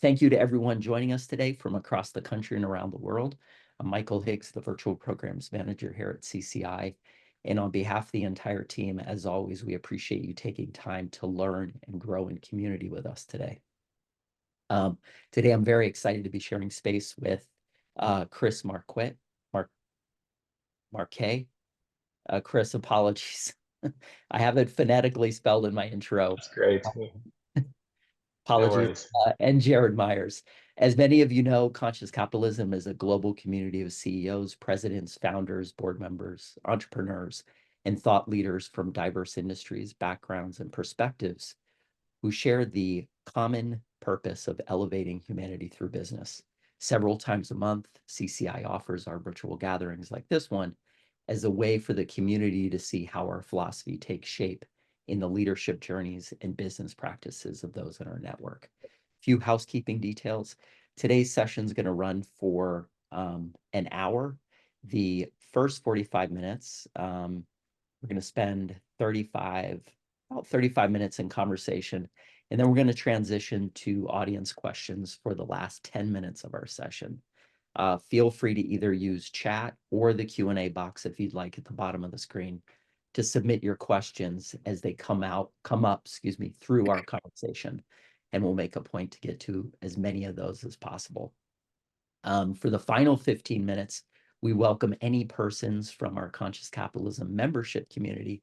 Thank you to everyone joining us today from across the country and around the world. I'm Michael Higgs, the Virtual Programs Manager here at CCI. And on behalf of the entire team, as always, we appreciate you taking time to learn and grow in community with us today. Today, I'm very excited to be sharing space with Chris Marquis. Chris, apologies. I have it phonetically spelled in my intro. That's great. No Apologies, worries. and Jared Meyers. As many of you know, Conscious Capitalism is a global community of CEOs, presidents, founders, board members, entrepreneurs, and thought leaders from diverse industries, backgrounds, and perspectives who share the common purpose of elevating humanity through business. Several times a month, CCI offers our virtual gatherings like this one as a way for the community to see how our philosophy takes shape in the leadership journeys and business practices of those in our network. A few housekeeping details. Today's session is going to run for an hour. The first 45 minutes, we're going to spend about 35 minutes in conversation, and then we're going to transition to audience questions for the last 10 minutes of our session. Feel free to either use chat or the Q&A box if you'd like at the bottom of the screen to submit your questions as they come up, through our conversation. And we'll make a point to get to as many of those as possible. For the final 15 minutes, we welcome any persons from our Conscious Capitalism membership community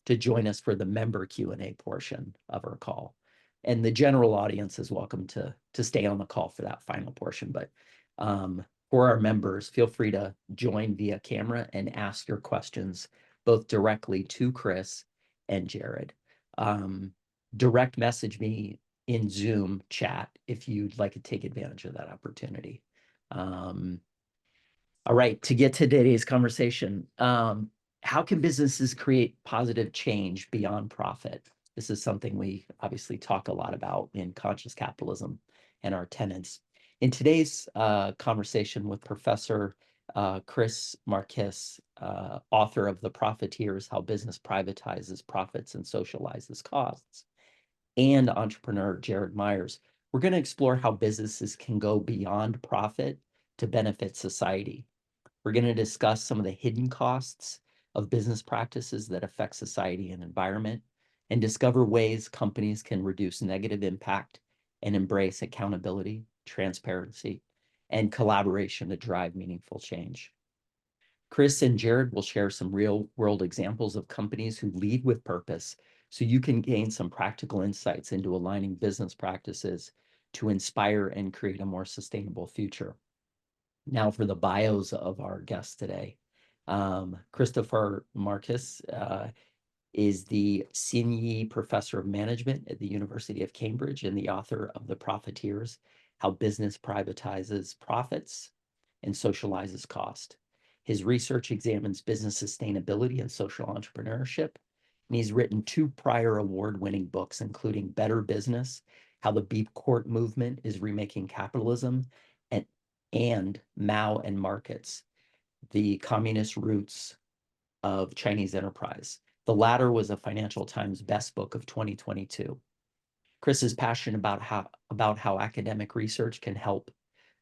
to join us for the member Q&A portion of our call. And the general audience is welcome to stay on the call for that final portion. But for our members, feel free to join via camera and ask your questions both directly to Chris and Jared. Direct message me in Zoom chat if you'd like to take advantage of that opportunity. All right, to get to today's conversation, how can businesses create positive change beyond profit? This is something we obviously talk a lot about in Conscious Capitalism and our tenets. In today's conversation with Professor Chris Marquis, author of The Profiteers, How Business Privatizes Profits and Socializes Costs, and entrepreneur Jared Meyers, we're going to explore how businesses can go beyond profit to benefit society. We're going to discuss some of the hidden costs of business practices that affect society and environment, and discover ways companies can reduce negative impact and embrace accountability, transparency, and collaboration to drive meaningful change. Chris and Jared will share some real-world examples of companies who lead with purpose, so you can gain some practical insights into aligning business practices to inspire and create a more sustainable future. Now for the bios of our guests today. Christopher Marquis is the Senior Professor of Management at the University of Cambridge and the author of The Profiteers, How Business Privatizes Profits and Socializes Cost. His research examines business sustainability and social entrepreneurship, and he's written 2 prior award-winning books, including Better Business, How the B Corp Movement is Remaking Capitalism, and Mao and Markets, The Communist Roots of Chinese Enterprise. The latter was a Financial Times Best Book of 2022. Chris is passionate about how academic research can help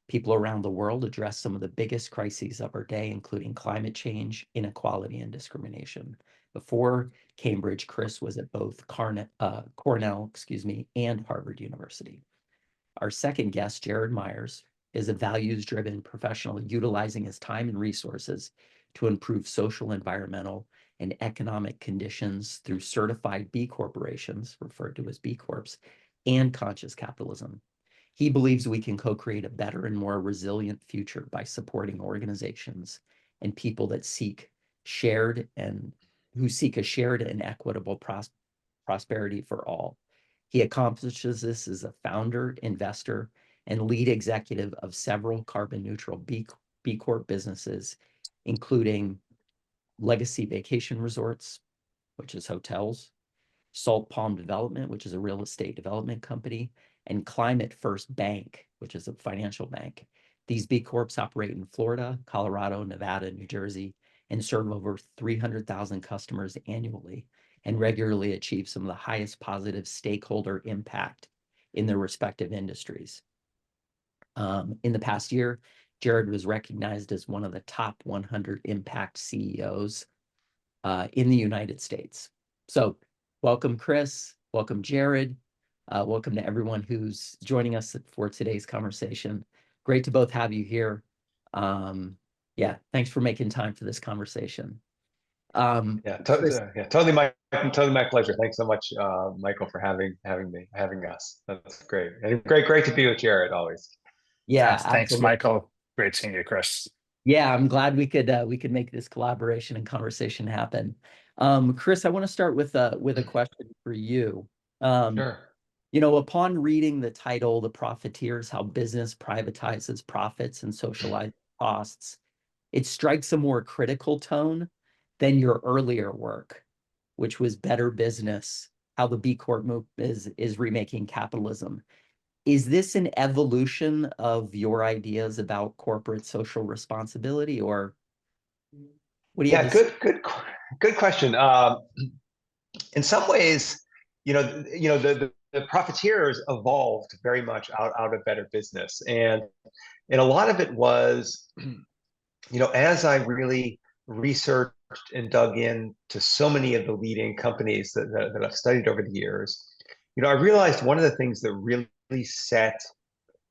people around the world address some of the biggest crises of our day, including climate change, inequality, and discrimination. Before Cambridge, Chris was at both Cornell, and Harvard University. Our second guest, Jared Meyers, is a values-driven professional utilizing his time and resources to improve social, environmental, and economic conditions through certified B corporations, referred to as B Corps, and conscious capitalism. He believes we can co-create a better and more resilient future by supporting organizations and people that seek a shared and equitable prosperity for all. He accomplishes this as a founder, investor, and lead executive of several carbon neutral B Corp businesses, including Legacy Vacation Resorts, which is hotels, Salt Palm Development, which is a real estate development company, and Climate First Bank, which is a financial bank. These B Corps operate in Florida, Colorado, Nevada, New Jersey, and serve over 300,000 customers annually, and regularly achieve some of the highest positive stakeholder impact in their respective industries. In the past year, Jared was recognized as one of the top 100 impact CEOs in the United States. So welcome, Chris. Welcome, Jared. Welcome to everyone who's joining us for today's conversation. Great to both have you here. Yeah, thanks for making time for this conversation. Chris, Totally my pleasure. Thanks so much, Michael, for having us. That's great. And great to be with Jared always. yeah, Thanks, absolutely. Michael. Great seeing you, Chris. Yeah, I'm glad we could make this collaboration and conversation happen. Chris, I want to start with a question for you. Sure. Upon reading the title, The Profiteers, How Business Privatizes Profits and Socializes Costs, it strikes a more critical tone than your earlier work, which was Better Business, How the B Corp movement is Remaking Capitalism. Is this an evolution of your ideas about corporate social responsibility, or what do you have to say? Good question. In some ways, the profiteers evolved very much out of Better Business, and a lot of it was, as I really researched and dug in to so many of the leading companies that I've studied over the years, I realized one of the things that really set,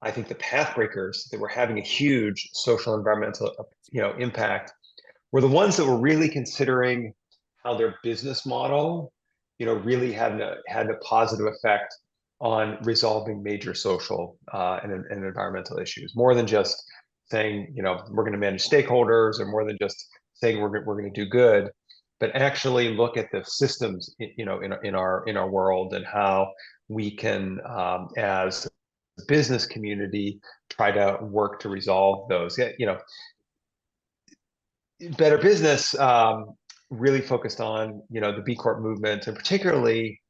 I think, the path breakers that were having a huge social environmental, impact were the ones that were really considering how their business model, really had a positive effect on resolving major social and environmental issues, more than just saying, we're going to manage stakeholders, or more than just saying we're going to do good, but actually look at the systems, in our world, and how we can, as a business community, try to work to resolve those. Better Business really focused on, the B Corp movement, and particularly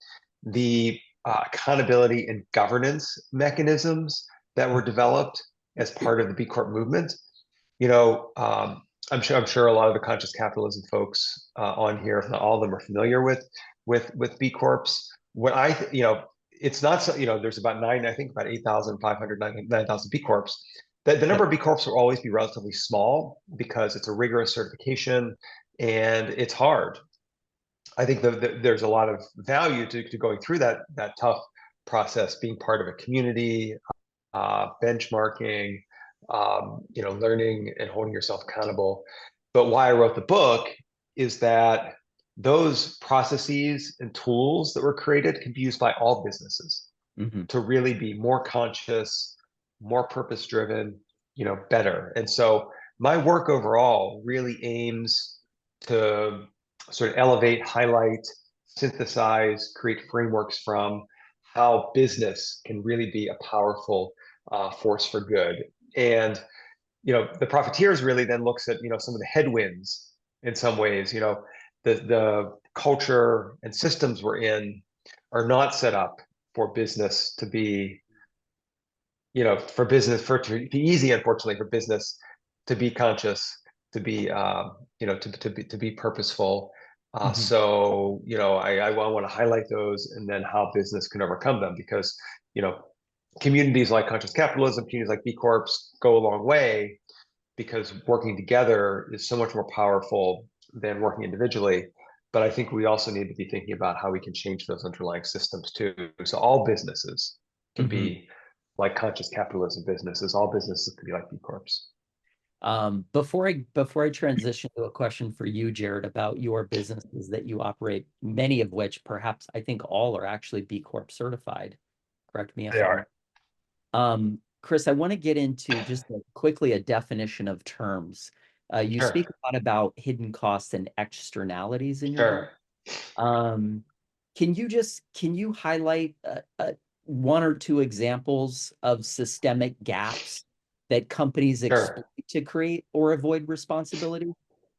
the accountability and governance mechanisms that were developed as part of the B Corp movement. I'm sure a lot of the conscious capitalism folks on here, if not all of them, are familiar with B Corps. It's not so, there's about 8,500, 9,000 B Corps. The number of B Corps will always be relatively small because it's a rigorous certification and it's hard. I think there's a lot of value to going through that tough process, being part of a community, benchmarking, learning and holding yourself accountable. But why I wrote the book is that those processes and tools that were created can be used by all businesses to really be more conscious, more purpose-driven, better. And so my work overall really aims to sort of elevate, highlight, synthesize, create frameworks from how business can really be a powerful force for good. And the Profiteers really then looks at some of the headwinds in some ways. The culture and systems we're in are not set up for business to be, for it to be easy, unfortunately, for business to be conscious, to be to be purposeful. So I want to highlight those, and then how business can overcome them, because communities like conscious capitalism, communities like B Corps go a long way, because working together is so much more powerful than working individually. But I think we also need to be thinking about how we can change those underlying systems too. So all businesses can be like conscious capitalism businesses. All businesses can be like B Corps. Before I transition to a question for you, Jared, about your businesses that you operate, many of which, perhaps I think all, are actually B Corp certified. Correct me if I'm wrong. Chris, I want to get into just quickly a definition of terms. You speak a lot about hidden costs and externalities in your book. Can you highlight one or two examples of systemic gaps that companies exploit to create or avoid responsibility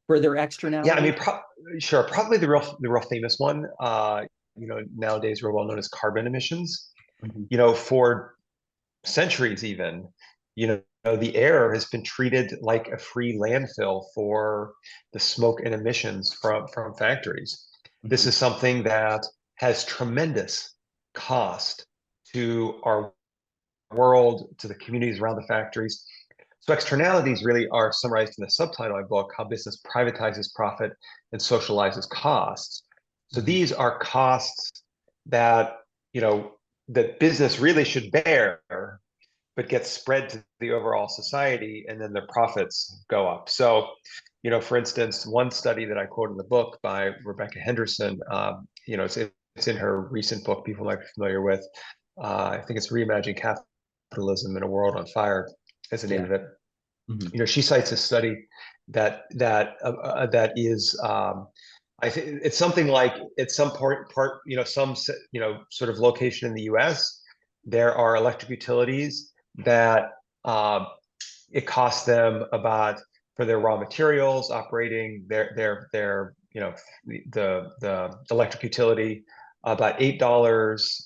for their externalities? Yeah, I mean, sure. Probably the real famous one, nowadays real well known as carbon emissions. For centuries even, the air has been treated like a free landfill for the smoke and emissions from factories. This is something that has tremendous cost to our world, to the communities around the factories. So externalities really are summarized in the subtitle of my book, How Business Privatizes Profit and Socializes Costs. So these are costs that, that business really should bear, but get spread to the overall society, and then their profits go up. So, for instance, one study that I quote in the book by Rebecca Henderson, it's in her recent book, people might be familiar with. I think it's Reimagining Capitalism in a World on Fire, is the name of it. She cites a study that is, I think it's something like at some some sort of location in the U.S. there are electric utilities that it costs them about, for their raw materials operating the electric utility, about $8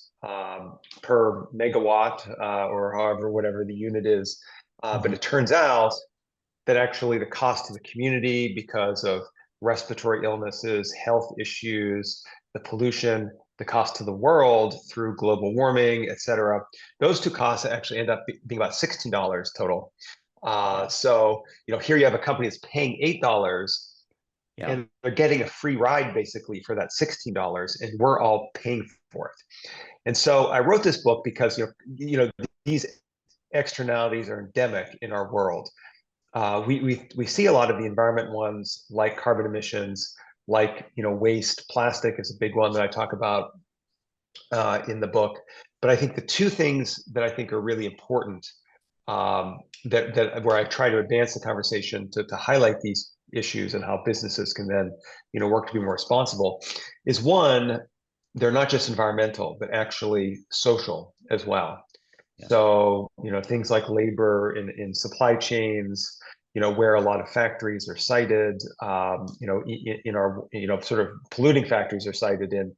per megawatt, or however, whatever the unit is. But it turns out that actually the cost to the community, because of respiratory illnesses, health issues, the pollution, the cost to the world through global warming, et cetera, those two costs actually end up being about $16 total. So, here you have a company that's paying $8, and they're getting a free ride basically for that $16, and we're all paying for it. And so I wrote this book because these externalities are endemic in our world. We see a lot of the environment ones, like carbon emissions, like waste. Plastic is a big one that I talk about in the book. But I think the two things that I think are really important, that where I try to advance the conversation to highlight these issues and how businesses can then work to be more responsible, is one, they're not just environmental, but actually social as well. So, things like labor in supply chains, where a lot of factories are sited, in our, sort of polluting factories are sited in,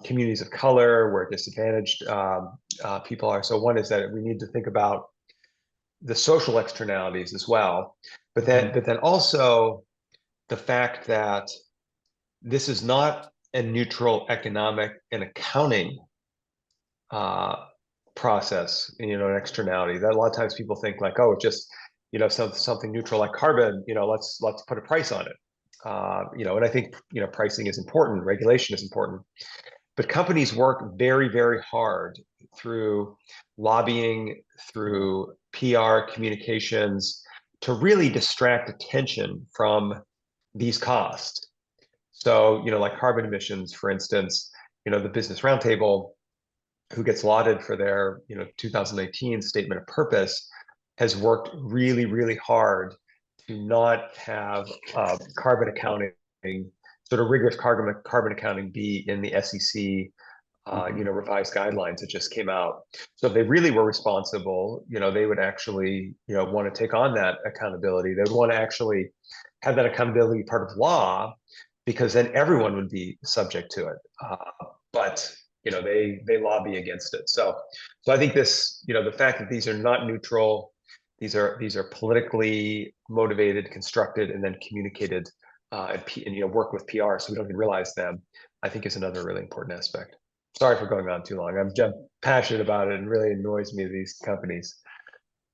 communities of color where disadvantaged people are. So one is that we need to think about the social externalities as well, but then also the fact that this is not a neutral economic and accounting process, an externality. That a lot of times people think like, oh, just something neutral like carbon, let's put a price on it. And I think pricing is important, regulation is important, but companies work very, very hard through lobbying, through PR communications, to really distract attention from these costs. So like carbon emissions, for instance, the Business Roundtable, who gets lauded for their 2019 statement of purpose, has worked really, really hard to not have carbon accounting, sort of rigorous carbon accounting, be in the SEC revised guidelines that just came out. So if they really were responsible, they would actually want to take on that accountability. They would want to actually have that accountability part of law, because then everyone would be subject to it. But they lobby against it. So I think this, the fact that these are not neutral, these are politically motivated, constructed, and then communicated, and work with PR, so we don't even realize them, I think is another really important aspect. Sorry for going on too long. I'm just passionate about it, and really annoys me, these companies.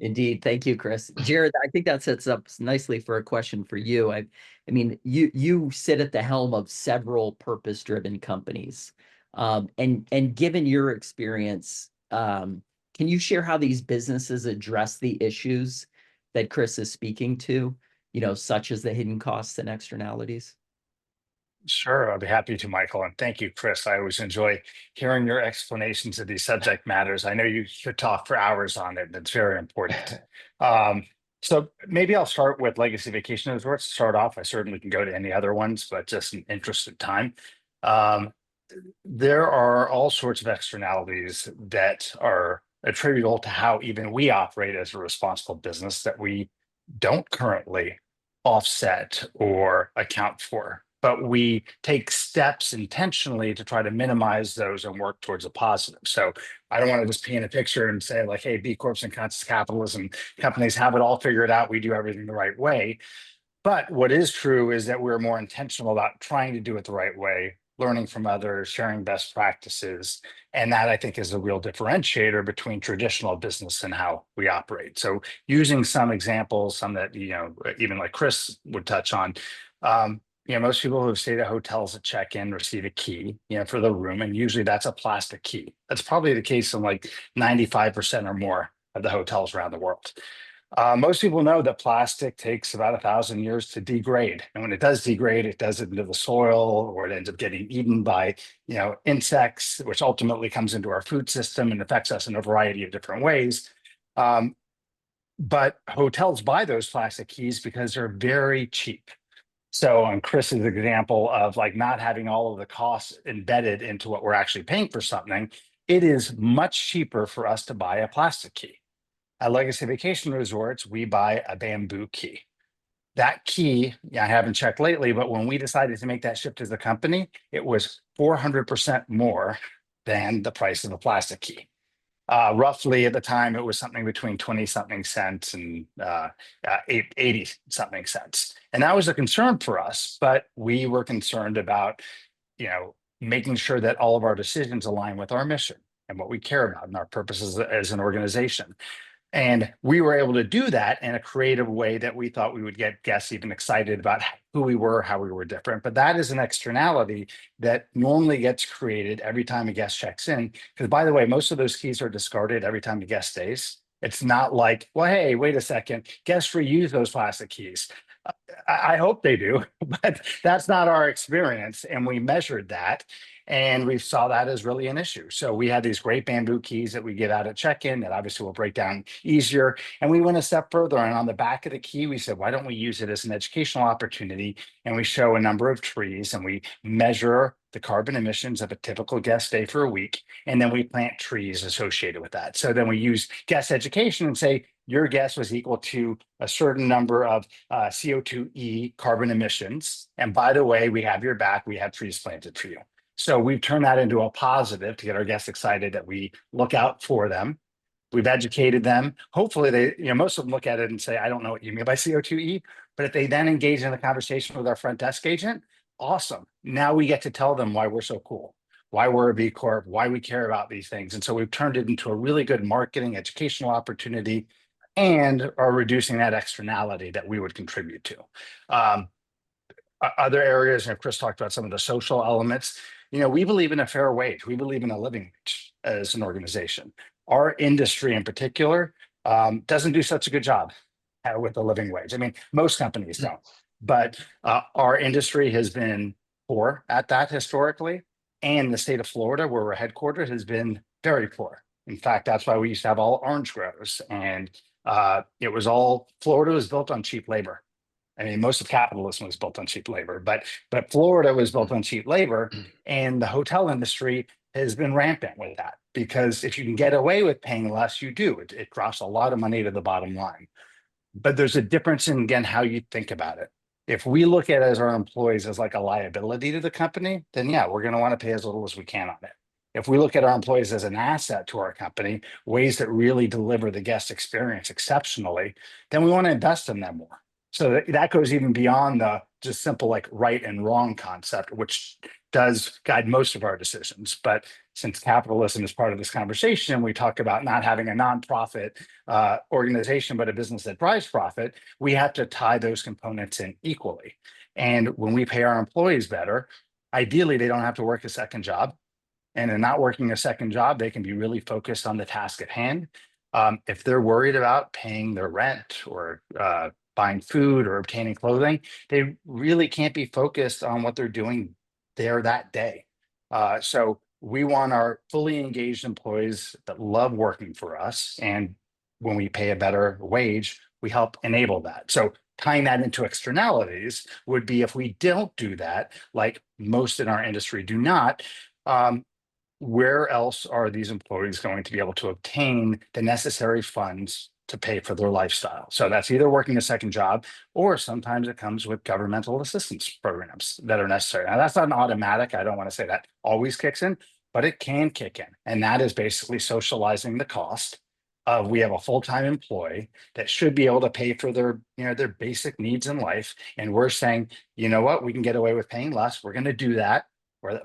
Indeed. Thank you, Chris. Jared, I think that sets up nicely for a question for you. I mean, you sit at the helm of several purpose-driven companies. And given your experience, can you share how these businesses address the issues that Chris is speaking to, such as the hidden costs and externalities? Sure, I'll be happy to, Michael. And thank you, Chris. I always enjoy hearing your explanations of these subject matters. I know you could talk for hours on it, and it's very important. So maybe I'll start with legacy vacation resorts to start off. I certainly can go to any other ones, but just in interest of time. There are all sorts of externalities that are attributable to how even we operate as a responsible business that we don't currently offset or account for, but we take steps intentionally to try to minimize those and work towards a positive. So I don't want to just paint a picture and say like, hey, B Corps and conscious capitalism companies have it all figured out. We do everything the right way. But what is true is that we're more intentional about trying to do it the right way learning from others, sharing best practices. And that, I think, is a real differentiator between traditional business and how we operate. So using some examples, some that, even like Chris would touch on, most people who stayed at hotels at check-in receive a key, for the room. And usually that's a plastic key. That's probably the case in like 95% or more of the hotels around the world. Most people know that plastic takes about 1,000 years to degrade. And when it does degrade, it does it into the soil, or it ends up getting eaten by, insects, which ultimately comes into our food system and affects us in a variety of different ways. But hotels buy those plastic keys because they're very cheap. So on Chris's example of like not having all of the costs embedded into what we're actually paying for something, it is much cheaper for us to buy a plastic key. At Legacy Vacation Resorts, we buy a bamboo key. That key, I haven't checked lately, but when we decided to make that shift as a company, it was 400% more than the price of a plastic key. Roughly at the time, it was something between 20 something cents and 80 something cents. And that was a concern for us, but we were concerned about, making sure that all of our decisions align with our mission and what we care about and our purposes as an organization. And we were able to do that in a creative way that we thought we would get guests even excited about who we were, how we were different. But that is an externality that normally gets created every time a guest checks in. Because by the way, most of those keys are discarded every time the guest stays. It's not like, well, hey, wait a second, guests reuse those plastic keys. I hope they do, but that's not our experience. And we measured that. And we saw that as really an issue. So we had these great bamboo keys that we give out at check-in that obviously will break down easier. And we went a step further. And on the back of the key, we said, why don't we use it as an educational opportunity? And we show a number of trees and we measure the carbon emissions of a typical guest stay for a week. And then we plant trees associated with that. So then we use guest education and say, your guest was equal to a certain number of CO2e carbon emissions. And by the way, we have your back, we have trees planted for you. So we've turned that into a positive to get our guests excited that we look out for them. We've educated them. Hopefully they, most of them look at it and say, I don't know what you mean by CO2e. But if they then engage in a conversation with our front desk agent, awesome. Now we get to tell them why we're so cool, why we're a B Corp, why we care about these things. And so we've turned it into a really good marketing educational opportunity and are reducing that externality that we would contribute to. Other areas, and Chris talked about some of the social elements, we believe in a fair wage. We believe in a living wage as an organization. Our industry in particular doesn't do such a good job with the living wage. I mean, most companies don't, but our industry has been poor at that historically. And the state of Florida, where we're headquartered, has been very poor. In fact, that's why we used to have all orange groves. And Florida was built on cheap labor. I mean, most of capitalism was built on cheap labor, but Florida was built on cheap labor, and the hotel industry has been rampant with that because if you can get away with paying less, you do. It drops a lot of money to the bottom line. But there's a difference in, again, how you think about it. If we look at it as our employees as like a liability to the company, then yeah, we're going to want to pay as little as we can on it. If we look at our employees as an asset to our company, ways that really deliver the guest experience exceptionally, then we want to invest in them more. So that goes even beyond the just simple like right and wrong concept, which does guide most of our decisions. But since capitalism is part of this conversation, we talk about not having a nonprofit organization, but a business that drives profit. We have to tie those components in equally. And when we pay our employees better, ideally, they don't have to work a second job. And in not working a second job, they can be really focused on the task at hand. If they're worried about paying their rent or buying food or obtaining clothing, they really can't be focused on what they're doing there that day. So we want our fully engaged employees that love working for us. And when we pay a better wage, we help enable that. So tying that into externalities would be if we don't do that, like most in our industry do not, where else are these employees going to be able to obtain the necessary funds to pay for their lifestyle? So that's either working a second job, or sometimes it comes with governmental assistance programs that are necessary. Now, that's not an automatic. I don't want to say that always kicks in, but it can kick in. And that is basically socializing the cost of we have a full-time employee that should be able to pay for their, their basic needs in life. And we're saying, you know what, we can get away with paying less. We're going to do that.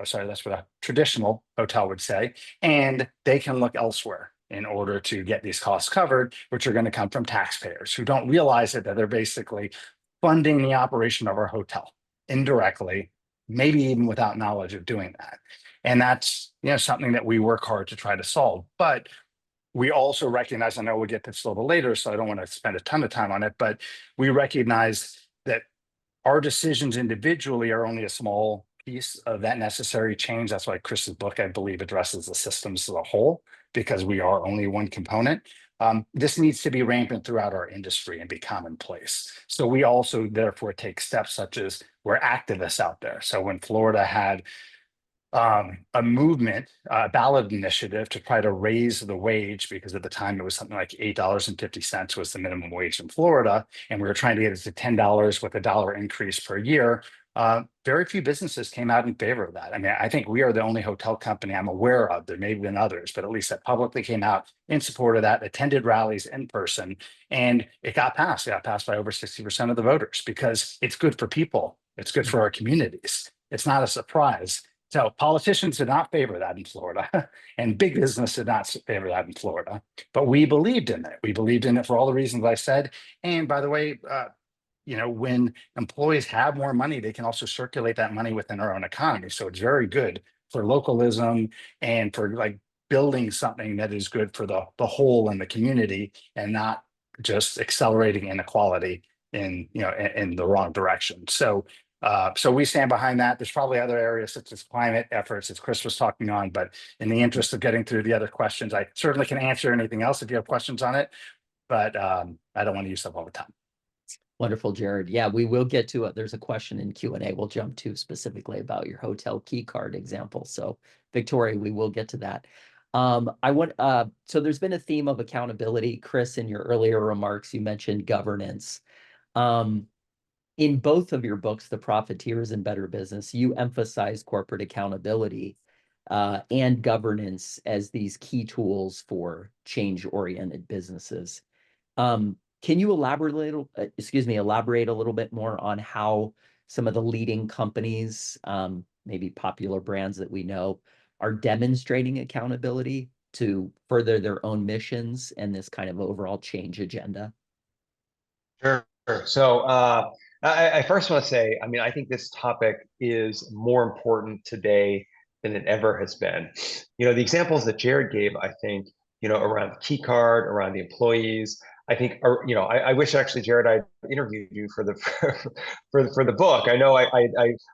sorry, that's what a traditional hotel would say, and they can look elsewhere in order to get these costs covered, which are going to come from taxpayers who don't realize it, that they're basically funding the operation of our hotel indirectly, maybe even without knowledge of doing that. And that's, you know, something that we work hard to try to solve. But we also recognize, I know we'll get this a little later, so I don't want to spend a ton of time on it, but we recognize that our decisions individually are only a small piece of that necessary change. That's why Chris's book, I believe, addresses the systems as a whole, because we are only one component. This needs to be rampant throughout our industry and be commonplace. So we also therefore take steps such as we're activists out there. So when Florida had a movement, a ballot initiative to try to raise the wage, because at the time it was something like $8.50 was the minimum wage in Florida, and we were trying to get it to $10 with a dollar increase per year. Very few businesses came out in favor of that. I mean, I think we are the only hotel company I'm aware of, there may have been others, but at least that publicly came out in support of that, attended rallies in person, and it got passed. It got passed by over 60% of the voters because it's good for people. It's good for our communities. It's not a surprise. So politicians did not favor that in Florida, and big business did not favor that in Florida. But we believed in it. We believed in it for all the reasons I said. And by the way, you know, when employees have more money, they can also circulate that money within our own economy. So it's very good for localism and for like building something that is good for the whole in the community, and not just accelerating inequality in, you know, in the wrong direction. So we stand behind that. There's probably other areas such as climate efforts, as Chris was talking on, but in the interest of getting through the other questions, I certainly can answer anything else if you have questions on it, but I don't want to use up all the time. Wonderful, Jared. Yeah, we will get to it. There's a question in Q&A we'll jump to specifically about your hotel key card example. So Victoria, we will get to that. So there's been a theme of accountability. Chris, in your earlier remarks, you mentioned governance. In both of your books, The Profiteers and Better Business, you emphasize corporate accountability and governance as these key tools for change-oriented businesses. Can you elaborate a little bit more on how some of the leading companies, maybe popular brands that we know, are demonstrating accountability to further their own missions and this kind of overall change agenda? Sure. So I first want to say, I mean, I think this topic is more important today than it ever has been. You know, the examples that Jared gave, I think, you know, around the key card, around the employees, I think, are, you know, I wish actually, Jared, I interviewed you for the for the book. I know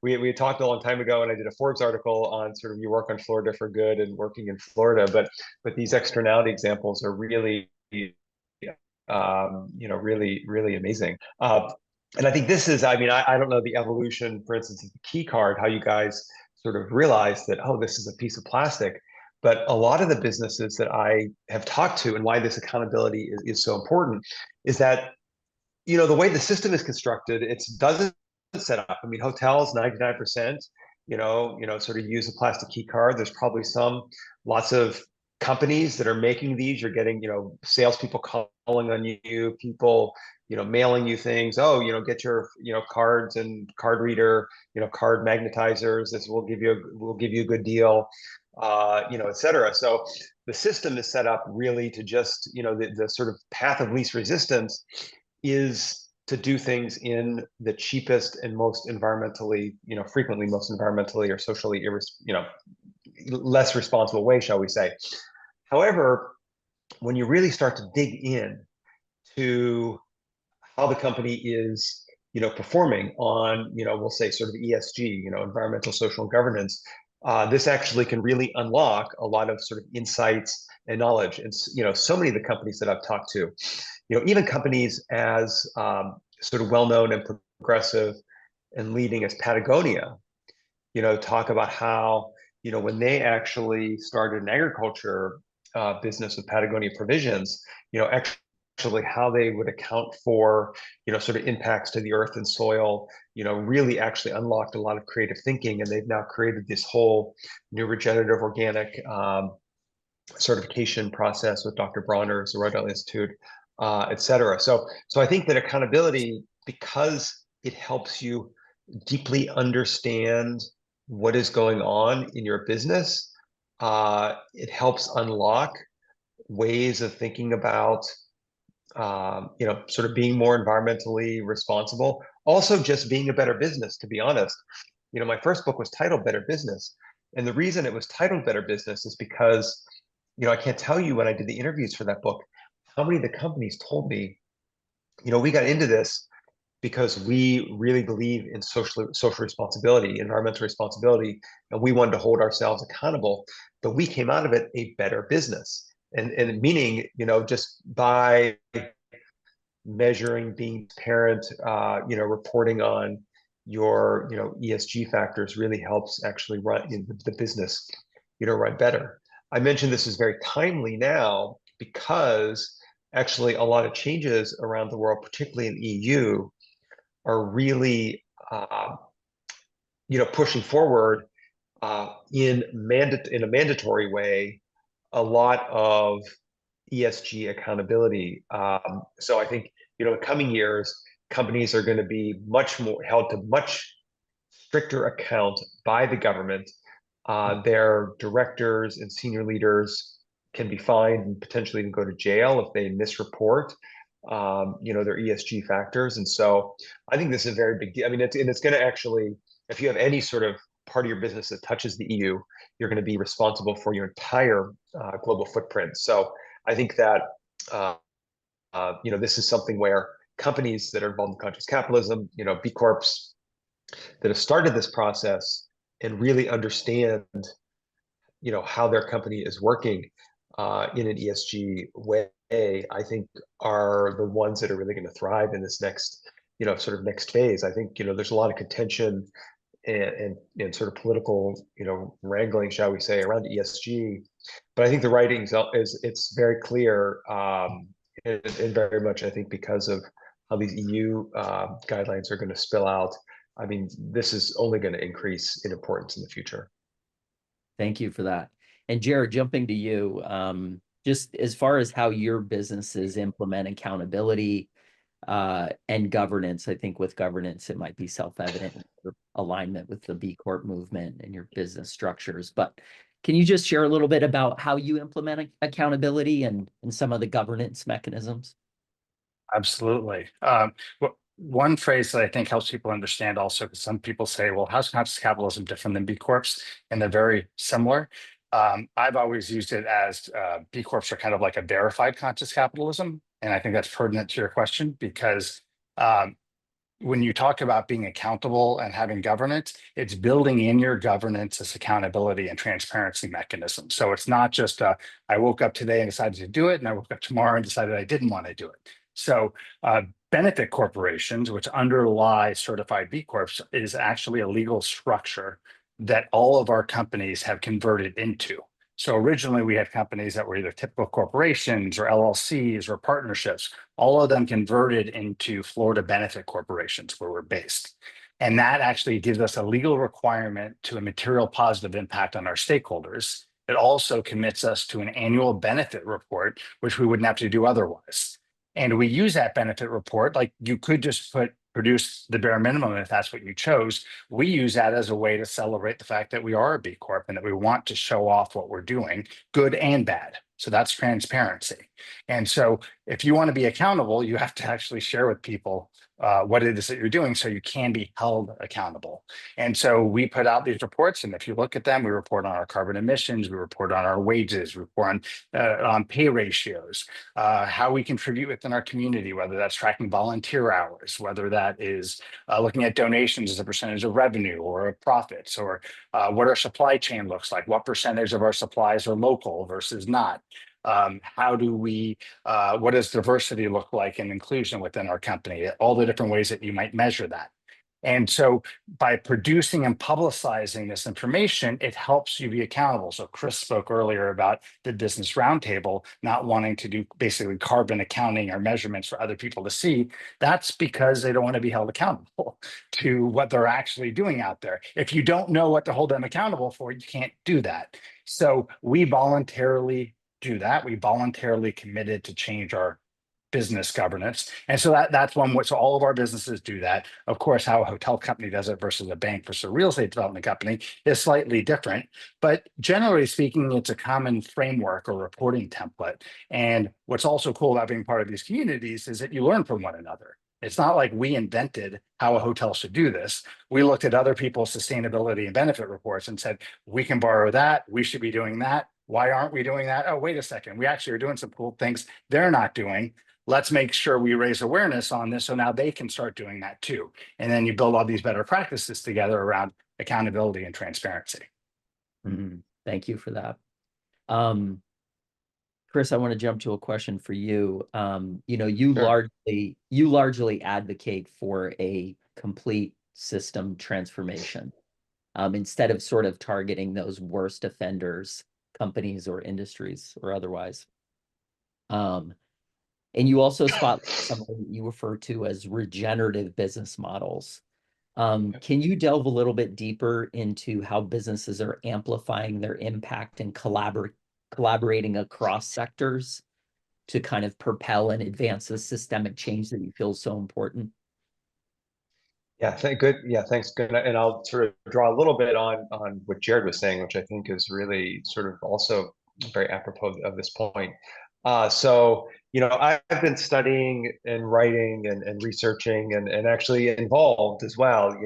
we had talked a long time ago, and I did a Forbes article on sort of you work on Florida for good and working in Florida, but these externality examples are really you know, really amazing. And I think this is, I mean, I don't know the evolution, for instance, of the key card, how you guys sort of realized that, oh, this is a piece of plastic. But a lot of the businesses that I have talked to, and why this accountability is so important, is that, you know, the way the system is constructed, it doesn't set up. I mean, hotels, 99%, you know, sort of use a plastic key card. There's probably lots of companies that are making these. You're getting, you know, salespeople calling on you, people, you know, mailing you things. Oh, you know, get your, you know, cards and card reader, you know, card magnetizers. This will give you a good deal, you know, et cetera. So the system is set up really to just, you know, the sort of path of least resistance is to do things in the cheapest and most environmentally, you know, frequently most environmentally or socially, you know, less responsible way, shall we say. However, when you really start to dig in to how the company is, you know, performing on, you know, we'll say sort of ESG, you know, environmental, social, and governance, this actually can really unlock a lot of sort of insights and knowledge. And, you know, so many of the companies that I've talked to, you know, even companies as sort of well-known and progressive and leading as Patagonia, you know, talk about how, you know, when they actually started an agriculture business with Patagonia Provisions, you know, actually how they would account for, you know, sort of impacts to the earth and soil, you know, really actually unlocked a lot of creative thinking. And they've now created this whole new regenerative organic certification process with Dr. Bronner's, the Rodell Institute, et cetera. So I think that accountability, because it helps you deeply understand what is going on in your business. It helps unlock ways of thinking about, sort of being more environmentally responsible. Also, just being a better business, to be honest. My first book was titled Better Business. And the reason it was titled Better Business is because, I can't tell you when I did the interviews for that book, how many of the companies told me, we got into this because we really believe in social responsibility, environmental responsibility, and we wanted to hold ourselves accountable. But we came out of it a better business. And meaning, just by measuring, being transparent, reporting on your, ESG factors really helps actually run the business, run better. I mentioned this is very timely now because actually a lot of changes around the world, particularly in EU, are really, pushing forward in a mandatory way a lot of ESG accountability. So I think, in coming years, companies are going to be much more held to much stricter account by the government. Their directors and senior leaders can be fined and potentially even go to jail if they misreport, their ESG factors. And so I think this is a very big deal. I mean, it's going to actually, if you have any sort of part of your business that touches the EU, you're going to be responsible for your entire global footprint. So I think that this is something where companies that are involved in conscious capitalism, B Corps that have started this process and really understand, how their company is working in an ESG way, I think are the ones that are really going to thrive in this next, sort of next phase. I think, there's a lot of contention and sort of political, wrangling, shall we say, around ESG. But I think the writing it's very clear, and very much, I think, because of how these EU guidelines are going to spill out. I mean, this is only going to increase in importance in the future. Thank you for that. And Jared, jumping to you, just as far as how your businesses implement accountability and governance, I think with governance, it might be self-evident alignment with the B Corp movement and your business structures. But can you just share a little bit about how you implement accountability and some of the governance mechanisms? Absolutely. One phrase that I think helps people understand also, because some people say, well, how's conscious capitalism different than B Corps? And they're very similar. I've always used it as B Corps are kind of like a verified conscious capitalism. And I think that's pertinent to your question because when you talk about being accountable and having governance, it's building in your governance this accountability and transparency mechanism. So it's not just I woke up today and decided to do it, and I woke up tomorrow and decided I didn't want to do it. So benefit corporations, which underlie certified B Corps, is actually a legal structure that all of our companies have converted into. So originally we had companies that were either typical corporations or LLCs or partnerships. All of them converted into Florida benefit corporations where we're based. And that actually gives us a legal requirement to a material positive impact on our stakeholders. It also commits us to an annual benefit report, which we wouldn't have to do otherwise. And we use that benefit report, like you could just produce the bare minimum if that's what you chose. We use that as a way to celebrate the fact that we are a B Corp and that we want to show off what we're doing, good and bad. So that's transparency. And so if you want to be accountable, you have to actually share with people what it is that you're doing so you can be held accountable. And so we put out these reports, and if you look at them, we report on our carbon emissions, we report on our wages, we report on pay ratios, how we contribute within our community, whether that's tracking volunteer hours, whether that is looking at donations as a percentage of revenue or of profits, or what our supply chain looks like, what percentage of our supplies are local versus not. How do we, what does diversity look like and inclusion within our company? All the different ways that you might measure that. And so by producing and publicizing this information, it helps you be accountable. So Chris spoke earlier about the business roundtable, not wanting to do basically carbon accounting or measurements for other people to see. That's because they don't want to be held accountable to what they're actually doing out there. If you don't know what to hold them accountable for, you can't do that. So we voluntarily do that. We voluntarily committed to change our business governance. And so that's one which all of our businesses do that. Of course, how a hotel company does it versus a bank versus a real estate development company is slightly different. But generally speaking, it's a common framework or reporting template. And what's also cool about being part of these communities is that you learn from one another. It's not like we invented how a hotel should do this. We looked at other people's sustainability and benefit reports and said, we can borrow that. We should be doing that. Why aren't we doing that? Oh, wait a second. We actually are doing some cool things they're not doing. Let's make sure we raise awareness on this so now they can start doing that too. And then you build all these better practices together around accountability and transparency. Thank you for that. Chris, I want to jump to a question for you. You Sure. largely advocate for a complete system transformation, instead of sort of targeting those worst offenders, companies or industries or otherwise. And you also spotlight something that you refer to as regenerative business models. Can you delve a little bit deeper into how businesses are amplifying their impact and collaborating across sectors to kind of propel and advance the systemic change that you feel is so important? Yeah, good. Yeah, thanks. Good. And I'll sort of draw a little bit on what Jared was saying, which I think is really sort of also very apropos of this point. So, I've been studying and writing and researching and actually involved as well.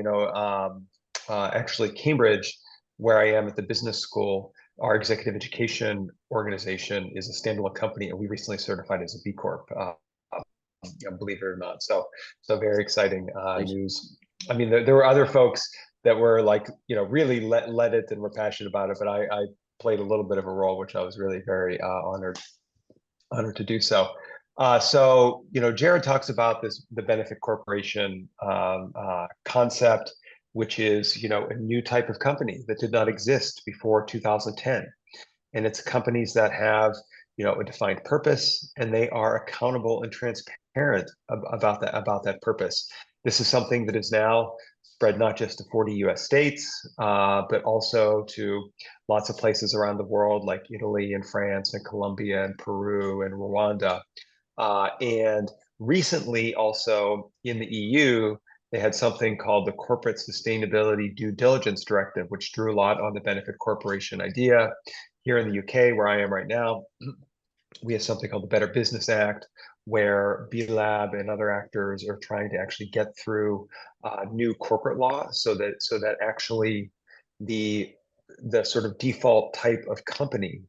Actually Cambridge, where I am at the business school, our executive education organization is a standalone company, and we recently certified as a B Corp. Believe it or not. So very exciting news. I mean, there were other folks that were like, really let it and were passionate about it, but I played a little bit of a role, which I was really very honored to do so. Jared talks about the benefit corporation concept, which is, a new type of company that did not exist before 2010. And it's companies that have, a defined purpose, and they are accountable and transparent about that purpose. This is something that is now spread not just to 40 US states, but also to lots of places around the world, like Italy and France and Colombia and Peru and Rwanda. And recently also in the EU, they had something called the Corporate Sustainability Due Diligence Directive, which drew a lot on the benefit corporation idea. Here in the UK, where I am right now, we have something called the Better Business Act, where B-Lab and other actors are trying to actually get through new corporate law so that actually the sort of default type of company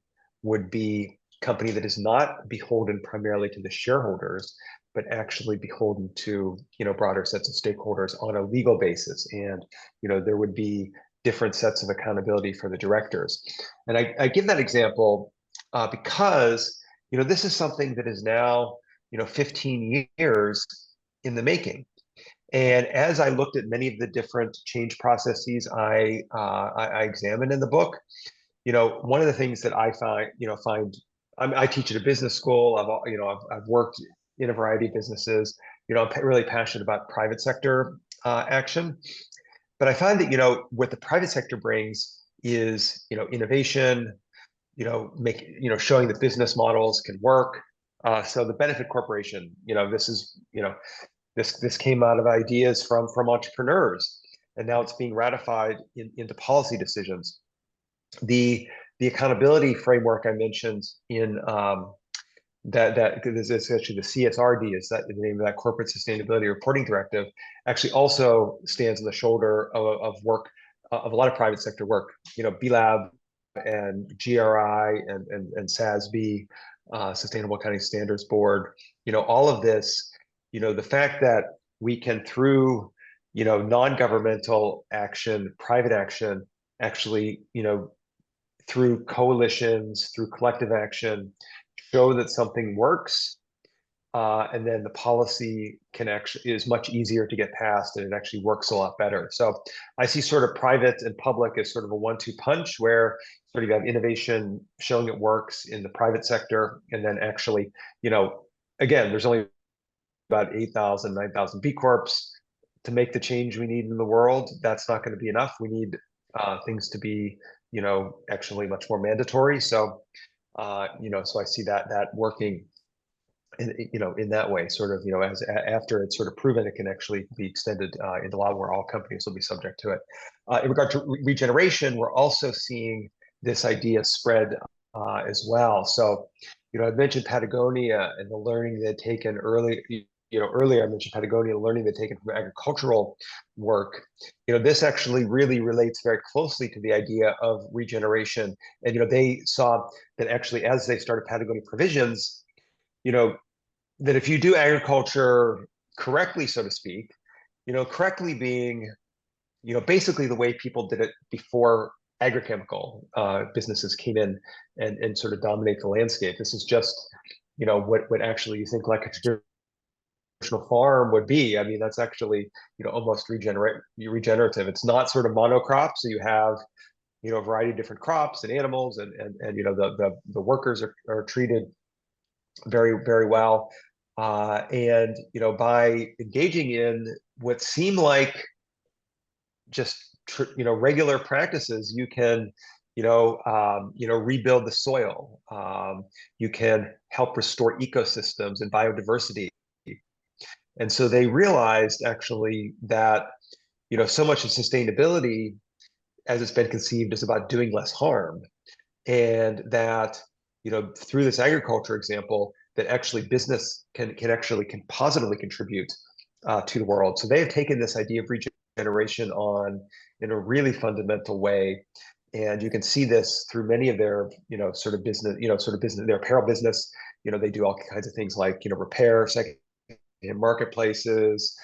would be company that is not beholden primarily to the shareholders, but actually beholden to broader sets of stakeholders on a legal basis. And there would be different sets of accountability for the directors. And I give that example because this is something that is now 15 years in the making. And as I looked at many of the different change processes I examined in the book, one of the things that I I teach at a business school. I've worked in a variety of businesses. I'm really passionate about private sector action. But I find that what the private sector brings is innovation, showing that business models can work. So the benefit corporation, this came out of ideas from entrepreneurs, and now it's being ratified into policy decisions. The accountability framework I mentioned in that is essentially the CSRD, is that the name of that Corporate Sustainability Reporting Directive, actually also stands on the shoulder of work of a lot of private sector work. B-Lab and GRI and SASB, Sustainable Accounting Standards Board. All of this. The fact that we can, through non-governmental action, private action, actually through coalitions, through collective action, show that something works, and then the policy is much easier to get passed, and it actually works a lot better. So I see sort of private and public as sort of a 1-2 punch, where sort of you have innovation showing it works in the private sector, and then actually, again, there's only about 8,000, 9,000 B Corps to make the change we need in the world. That's not going to be enough. We need things to be, actually much more mandatory. So, so I see that working. in that way, sort of, as after it's sort of proven it can actually be extended into law, where all companies will be subject to it. In regard to regeneration, we're also seeing this idea spread as well. So, I mentioned Patagonia and the learning they'd taken early. Earlier I mentioned Patagonia, the learning they'd taken from agricultural work. This actually really relates very closely to the idea of regeneration. And they saw that actually, as they started Patagonia Provisions, that if you do agriculture correctly, so to speak, correctly being, basically the way people did it before agrochemical businesses came in and sort of dominate the landscape. This is just, what actually you think like a traditional farm would be. I mean, that's actually, almost regenerative. It's not sort of monocrop. So you have, a variety of different crops and animals, and the workers are treated very, very well. And by engaging in what seem like just regular practices, you can rebuild the soil. You can help restore ecosystems and biodiversity. And so they realized actually that so much of sustainability, as it's been conceived, is about doing less harm, and that through this agriculture example, that actually business can positively contribute to the world. So they have taken this idea of regeneration on in a really fundamental way, and you can see this through many of their sort of business, their apparel business. They do all kinds of things like repair second marketplaces,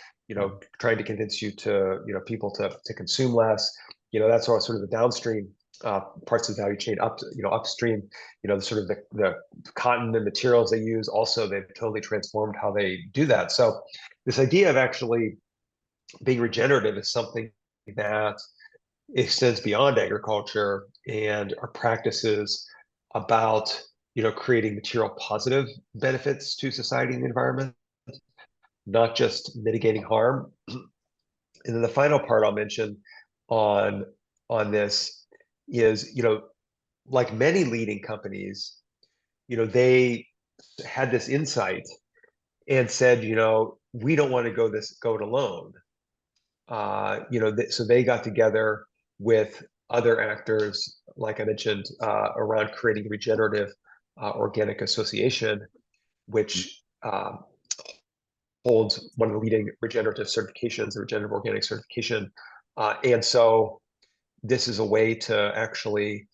trying to convince you to people to consume less. That's all sort of the downstream parts of the value chain. Upstream, the sort of the cotton and materials they use, also they've totally transformed how they do that. So this idea of actually being regenerative is something that extends beyond agriculture, and our practices about creating material positive benefits to society and the environment, not just mitigating harm. And then the final part I'll mention on this is, like many leading companies, they had this insight and said, we don't want to go it alone. So they got together with other actors, like I mentioned, around creating a regenerative organic association, which holds one of the leading regenerative certifications, the regenerative organic certification. And so this is a way to actually,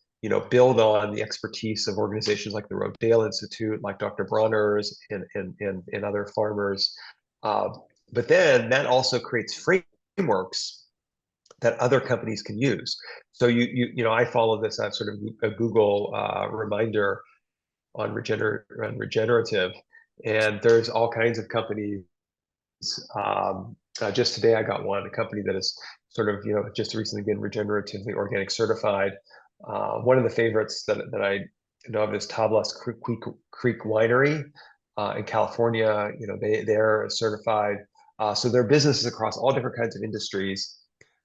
build on the expertise of organizations like the Rodale Institute, like Dr. Bronner's, and other farmers. But then that also creates frameworks that other companies can use. So I follow this as sort of a Google reminder on regenerative, and there's all kinds of companies. Just today, I got one, a company that is sort of, just recently been regeneratively organic certified. One of the favorites that I know of is Tablas Creek Winery in California. They're certified. So there are businesses across all different kinds of industries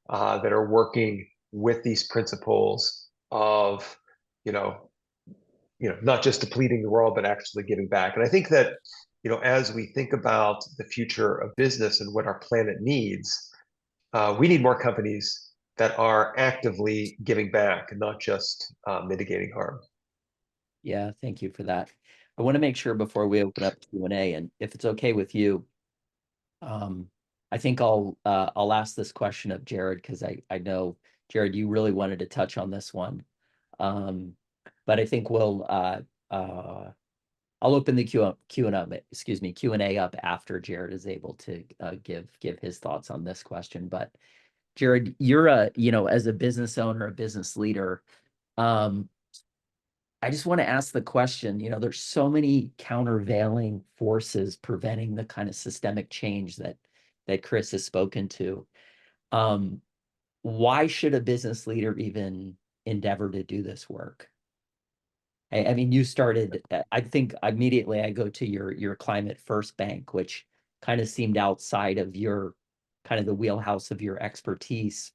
that are working with these principles of, not just depleting the world, but actually giving back. And I think that, as we think about the future of business and what our planet needs, we need more companies that are actively giving back and not just mitigating harm. Yeah, thank you for that. I want to make sure before we open up Q&A, and if it's okay with you, I think I'll ask this question of Jared, because I know, Jared, you really wanted to touch on this one. But I think I'll open the Q&A up after Jared is able to give his thoughts on this question. But Jared, you're as a business owner, a business leader, I just want to ask the question, there's so many countervailing forces preventing the kind of systemic change that Chris has spoken to. Why should a business leader even endeavor to do this work? I mean, you started, I think immediately I go to your Climate First Bank, which kind of seemed outside of your kind of the wheelhouse of your expertise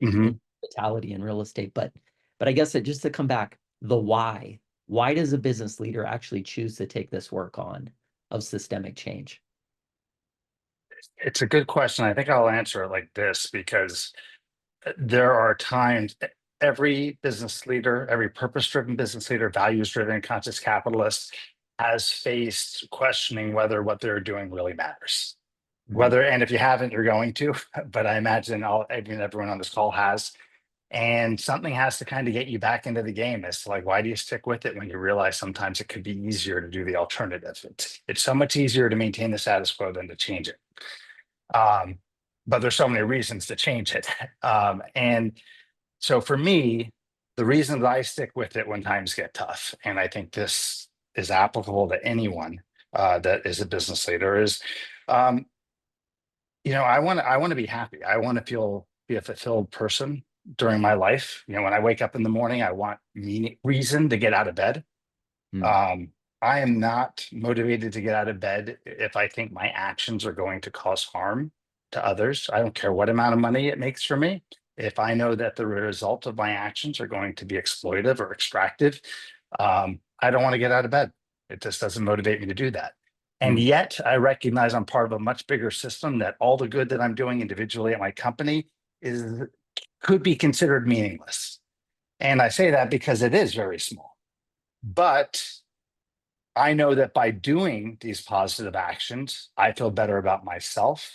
in hospitality and real estate. But I guess just to come back, the why does a business leader actually choose to take this work on? of systemic change? It's a good question. I think I'll answer it like this, because there are times every business leader, every purpose-driven business leader, values-driven, conscious capitalist has faced questioning whether what they're doing really matters. Whether, and if you haven't, you're going to, but I imagine everyone on this call has. And something has to kind of get you back into the game as to like, why do you stick with it when you realize sometimes it could be easier to do the alternative? It's so much easier to maintain the status quo than to change it. But there's so many reasons to change it. And so for me, the reason that I stick with it when times get tough, and I think this is applicable to anyone that is a business leader, is I want to be happy. I want to be a fulfilled person during my life. When I wake up in the morning, I want reason to get out of bed. I am not motivated to get out of bed if I think my actions are going to cause harm to others. I don't care what amount of money it makes for me. If I know that the result of my actions are going to be exploitive or extractive, I don't want to get out of bed. It just doesn't motivate me to do that. And yet I recognize I'm part of a much bigger system, that all the good that I'm doing individually at my company could be considered meaningless. And I say that because it is very small. But I know that by doing these positive actions, I feel better about myself.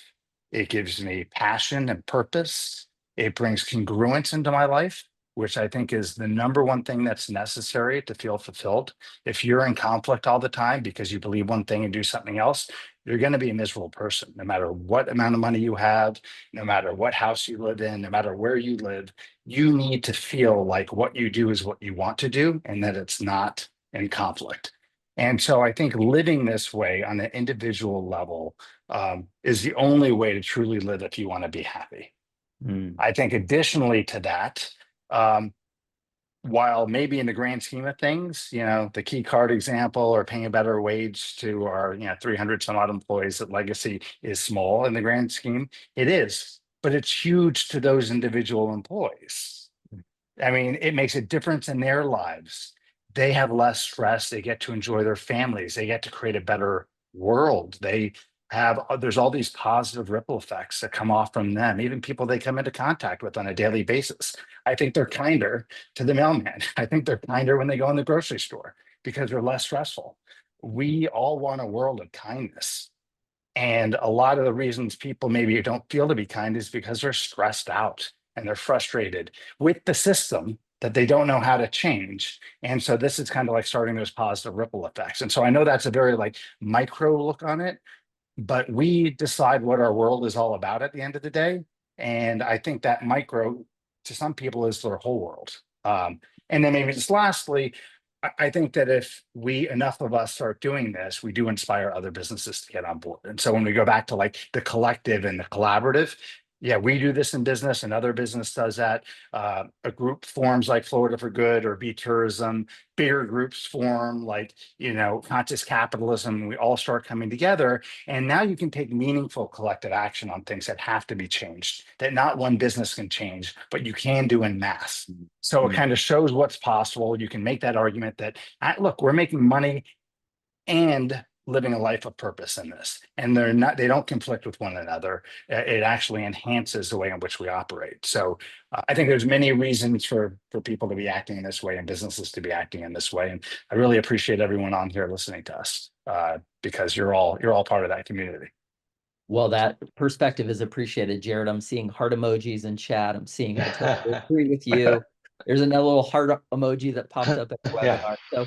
It gives me passion and purpose. It brings congruence into my life, which I think is the number one thing that's necessary to feel fulfilled. If you're in conflict all the time because you believe one thing and do something else, you're going to be a miserable person, no matter what amount of money you have, no matter what house you live in, no matter where you live. You need to feel like what you do is what you want to do, and that it's not in conflict. And so I think living this way on an individual level is the only way to truly live if you want to be happy. I think additionally to that, while maybe in the grand scheme of things, the key card example or paying a better wage to our 300 some odd employees at Legacy is small in the grand scheme, it is, but it's huge to those individual employees. I mean, it makes a difference in their lives. They have less stress. They get to enjoy their families. They get to create a better world. There's all these positive ripple effects that come off from them, even people they come into contact with on a daily basis. I think they're kinder to the mailman. I think they're kinder when they go in the grocery store because they're less stressful. We all want a world of kindness. And a lot of the reasons people maybe don't feel to be kind is because they're stressed out and they're frustrated with the system that they don't know how to change. And so this is kind of like starting those positive ripple effects. And so I know that's a very like micro look on it, but we decide what our world is all about at the end of the day. And I think that micro to some people is their whole world. And then maybe just lastly, I think that if enough of us start doing this, we do inspire other businesses to get on board. And so when we go back to like the collective and the collaborative, yeah, we do this in business, another business does that. A group forms like Florida for Good or Be Tourism. Bigger groups form like, Conscious Capitalism. We all start coming together. And now you can take meaningful collective action on things that have to be changed, that not one business can change, but you can do in mass. So it kind of shows what's possible. You can make that argument that, look, we're making money and living a life of purpose in this, and they don't conflict with one another. It actually enhances the way in which we operate. So I think there's many reasons for people to be acting in this way and businesses to be acting in this way. And I really appreciate everyone on here listening to us because you're all part of that community. Well, that perspective is appreciated, Jared. I'm seeing heart emojis in chat. I'm seeing I totally agree with you. There's another little heart emoji that popped up at the webinar. So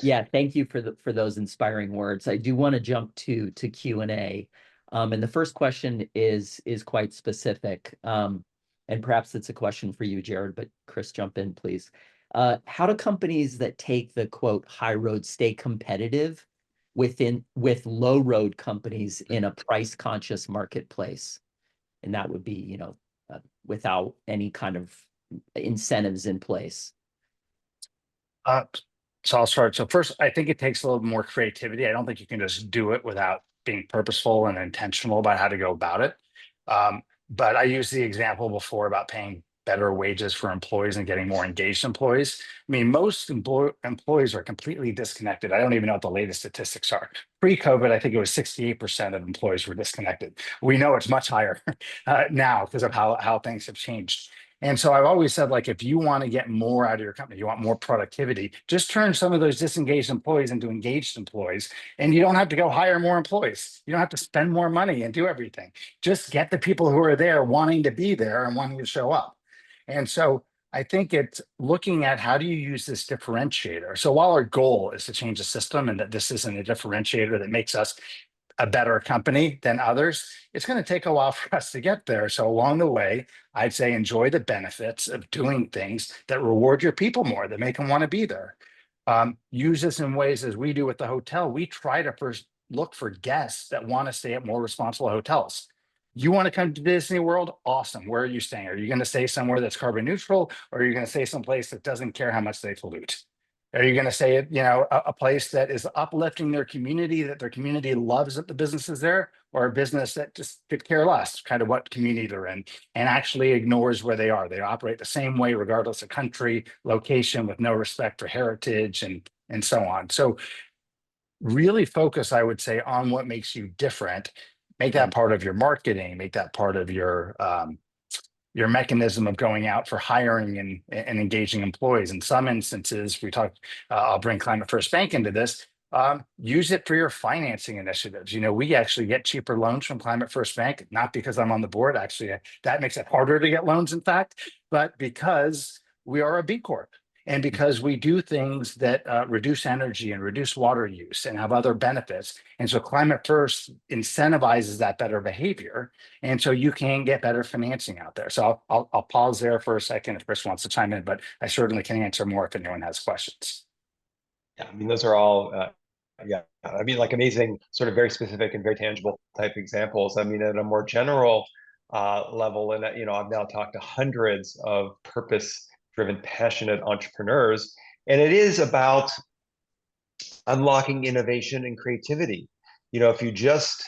yeah, thank you for those inspiring words. I do want to jump to Q&A. And the first question is quite specific. And perhaps it's a question for you, Jared, but Chris, jump in, please. How do companies that take the quote high road stay competitive with low road companies in a price conscious marketplace? And that would be, without any kind of incentives in place. So I'll start. So first, I think it takes a little more creativity. I don't think you can just do it without being purposeful and intentional about how to go about it. But I used the example before about paying better wages for employees and getting more engaged employees. I mean, most employees are completely disconnected. I don't even know what the latest statistics are. Pre-COVID, I think it was 68% of employees were disconnected. We know it's much higher now because of how things have changed. And so I've always said, like, if you want to get more out of your company, you want more productivity, just turn some of those disengaged employees into engaged employees. And you don't have to go hire more employees. You don't have to spend more money and do everything. Just get the people who are there wanting to be there and wanting to show up. And so I think it's looking at how do you use this differentiator. So while our goal is to change the system and that this isn't a differentiator that makes us a better company than others, it's going to take a while for us to get there. So along the way, I'd say enjoy the benefits of doing things that reward your people more, that make them want to be there. Use this in ways as we do with the hotel. We try to first look for guests that want to stay at more responsible hotels. You want to come to Disney World? Awesome. Where are you staying? Are you going to stay somewhere that's carbon neutral, or are you going to stay someplace that doesn't care how much they pollute? Are you going to say, a place that is uplifting their community, that their community loves that the business is there, or a business that just could care less, kind of what community they're in, and actually ignores where they are? They operate the same way, regardless of country, location, with no respect for heritage and so on. So really focus, I would say, on what makes you different. Make that part of your marketing, make that part of your mechanism of going out for hiring and engaging employees. In some instances, I'll bring Climate First Bank into this. Use it for your financing initiatives. We actually get cheaper loans from Climate First Bank, not because I'm on the board. Actually, that makes it harder to get loans, in fact, but because we are a B Corp. And because we do things that reduce energy and reduce water use and have other benefits. And so Climate First incentivizes that better behavior. And so you can get better financing out there. So I'll pause there for a second if Chris wants to chime in, but I certainly can answer more if anyone has questions. Yeah, I mean, those are all, like amazing, sort of very specific and very tangible type examples. I mean, at a more general level, and I've now talked to hundreds of purpose-driven, passionate entrepreneurs, and it is about unlocking innovation and creativity. If you just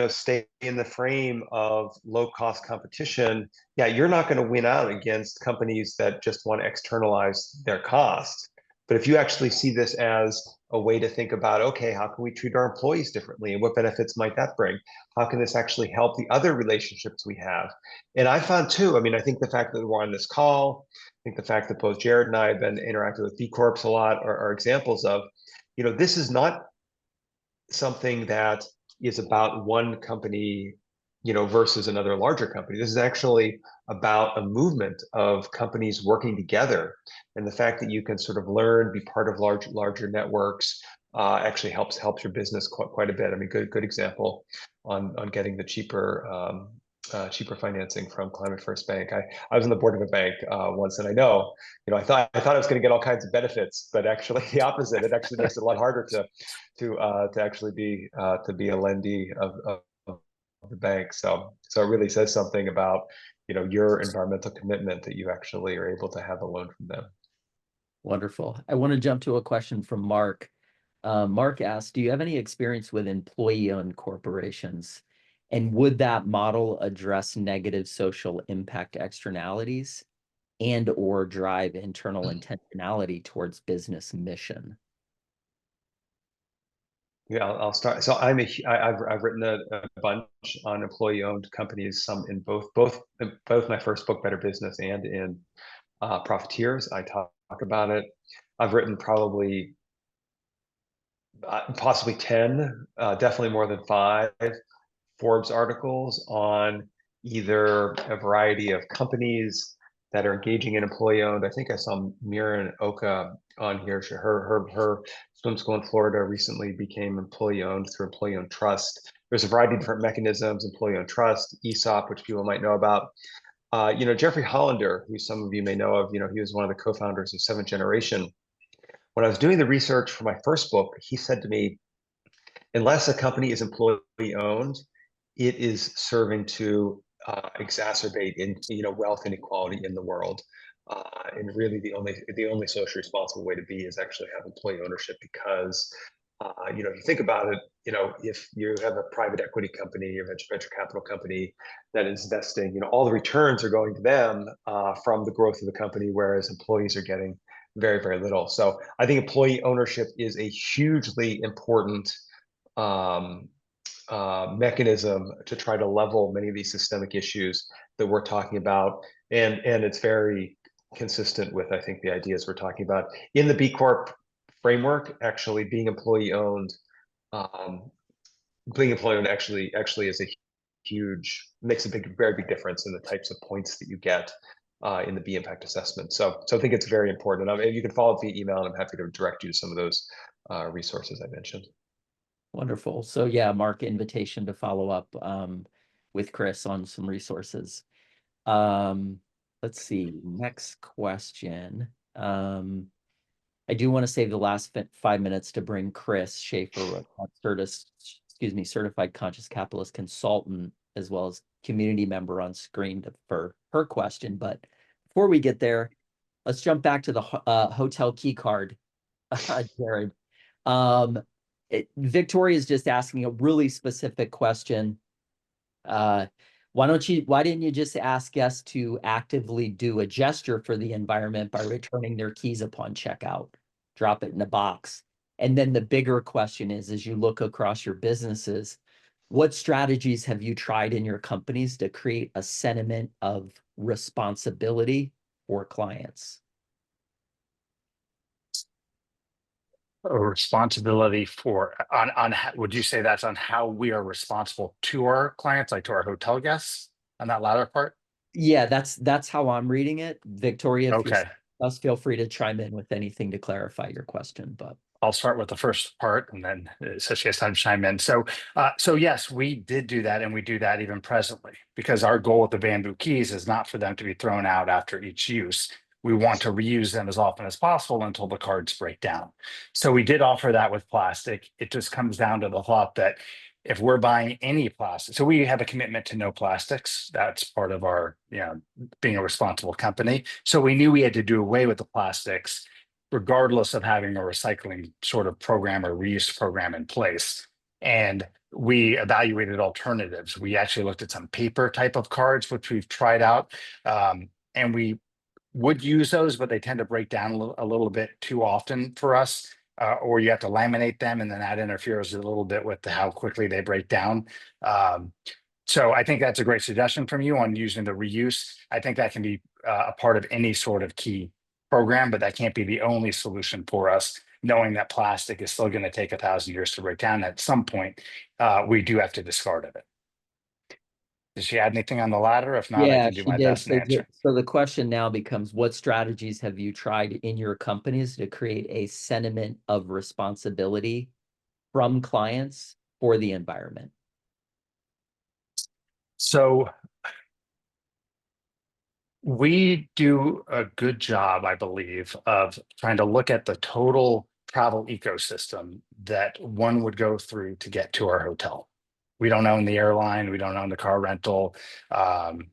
stay in the frame of low-cost competition, you're not going to win out against companies that just want to externalize their costs. But if you actually see this as a way to think about, okay, how can we treat our employees differently, and what benefits might that bring? How can this actually help the other relationships we have? And I found too, I think the fact that we're on this call, I think the fact that both Jared and I have been interacting with B Corps a lot are examples of, this is not something that is about one company, versus another larger company. This is actually about a movement of companies working together, and the fact that you can sort of learn, be part of larger networks, actually helps your business quite a bit. I mean, good example on getting the cheaper financing from Climate First Bank. I was on the board of a bank once, and I know, I thought I was going to get all kinds of benefits, but actually the opposite. It actually makes it a lot harder to actually be a lendee of the bank. So it really says something about your environmental commitment that you actually are able to have a loan from them. Wonderful. I want to jump to a question from Mark. Mark asked, do you have any experience with employee-owned corporations? And would that model address negative social impact externalities and or drive internal intentionality towards business mission? Yeah, I'll start. So I've written a bunch on employee-owned companies, some in both my first book, Better Business, and in Profiteers. I talk about it. I've written probably possibly 10, definitely more than 5 Forbes articles on either a variety of companies that are engaging in employee-owned. I think I saw Miran Oka on here. Her swim school in Florida recently became employee-owned through employee-owned trust. There's a variety of different mechanisms: employee-owned trust, ESOP, which people might know about. Jeffrey Hollander, who some of you may know of, he was one of the co-founders of Seventh Generation. When I was doing the research for my first book, he said to me, unless a company is employee-owned, it is serving to exacerbate wealth inequality in the world. And really the only socially responsible way to be is actually have employee ownership, because If you think about it, if you have a private equity company or venture capital company that is investing, all the returns are going to them from the growth of the company, whereas employees are getting very, very little. So I think employee ownership is a hugely important um, mechanism to try to level many of these systemic issues that we're talking about. And it's very consistent with, I think, the ideas we're talking about. In the B Corp framework, actually um, being employee owned actually is a makes a very big difference in the types of points that you get in the B impact assessment. So I think it's very important. And you can follow up via email, and I'm happy to direct you to some of those resources I mentioned. Wonderful. So yeah, Mark, invitation to follow up with Chris on some resources. Let's see, next question. I do want to save the last 5 minutes to bring Chris Schaefer, certified conscious capitalist consultant, as well as community member on screen for her question. But before we get there, let's jump back to the hotel key card, Jared. Victoria is just asking a really specific question. Why didn't you just ask guests to actively do a gesture for the environment by returning their keys upon checkout? Drop it in a box. And then the bigger question is, as you look across your businesses, what strategies have you tried in your companies to create a sentiment of responsibility for clients? A responsibility for would you say that's on how we are responsible to our clients, like to our hotel guests, on that latter part? Yeah, that's how I'm reading it. Victoria, if you're Okay. us, feel free to chime in with anything to clarify your question. But I'll start with the first part, and then so she has time to chime in. So yes, we did do that, and we do that even presently, because our goal with the bamboo keys is not for them to be thrown out after each use. We want to reuse them as often as possible until the cards break down. So we did offer that with plastic. It just comes down to the thought that if we're buying any plastic, so we have a commitment to no plastics. That's part of our, being a responsible company. So we knew we had to do away with the plastics, regardless of having a recycling sort of program or reuse program in place. And we evaluated alternatives. We actually looked at some paper type of cards, which we've tried out. And we would use those, but they tend to break down a little bit too often for us. Or you have to laminate them, and then that interferes a little bit with how quickly they break down. So I think that's a great suggestion from you on using the reuse. I think that can be a part of any sort of key program, but that can't be the only solution for us, knowing that plastic is still going to take 1,000 years to break down. At some point, we do have to discard of it. Did she add anything on the latter? If not, I yeah, can do she my did. best in answering. So the question now becomes, what strategies have you tried in your companies to create a sentiment of responsibility from clients for the environment? So we do a good job, I believe, of trying to look at the total travel ecosystem that one would go through to get to our hotel. We don't own the airline, we don't own the car rental,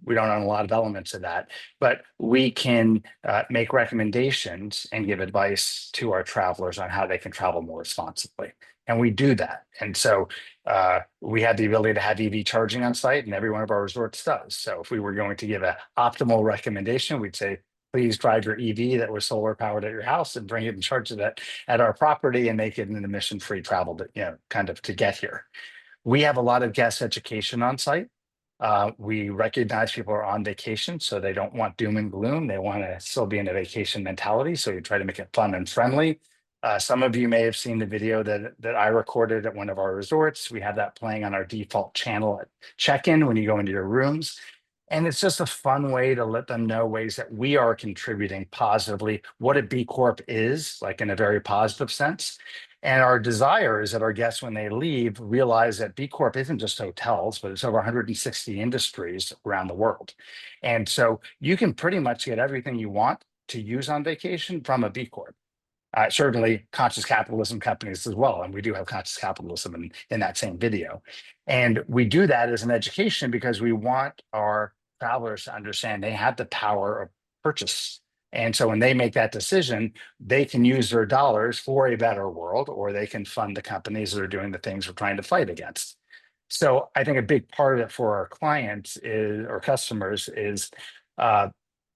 we don't own a lot of elements of that, but we can make recommendations and give advice to our travelers on how they can travel more responsibly. And we do that. And so we have the ability to have EV charging on site, and every one of our resorts does. So if we were going to give an optimal recommendation, we'd say, please drive your EV that was solar powered at your house and bring it and charge it at our property and make it an emission-free travel to, kind of to get here. We have a lot of guest education on site. We recognize people are on vacation, so they don't want doom and gloom. They want to still be in a vacation mentality. So you try to make it fun and friendly. Some of you may have seen the video that I recorded at one of our resorts. We have that playing on our default channel at check-in when you go into your rooms. And it's just a fun way to let them know ways that we are contributing positively, what a B Corp is, like in a very positive sense. And our desire is that our guests, when they leave, realize that B Corp isn't just hotels, but it's over 160 industries around the world. And so you can pretty much get everything you want to use on vacation from a B Corp. Certainly conscious capitalism companies as well. And we do have conscious capitalism in that same video. And we do that as an education because we want our travelers to understand they have the power of purchase. And so when they make that decision, they can use their dollars for a better world, or they can fund the companies that are doing the things we're trying to fight against. So I think a big part of it for our clients is, or customers is,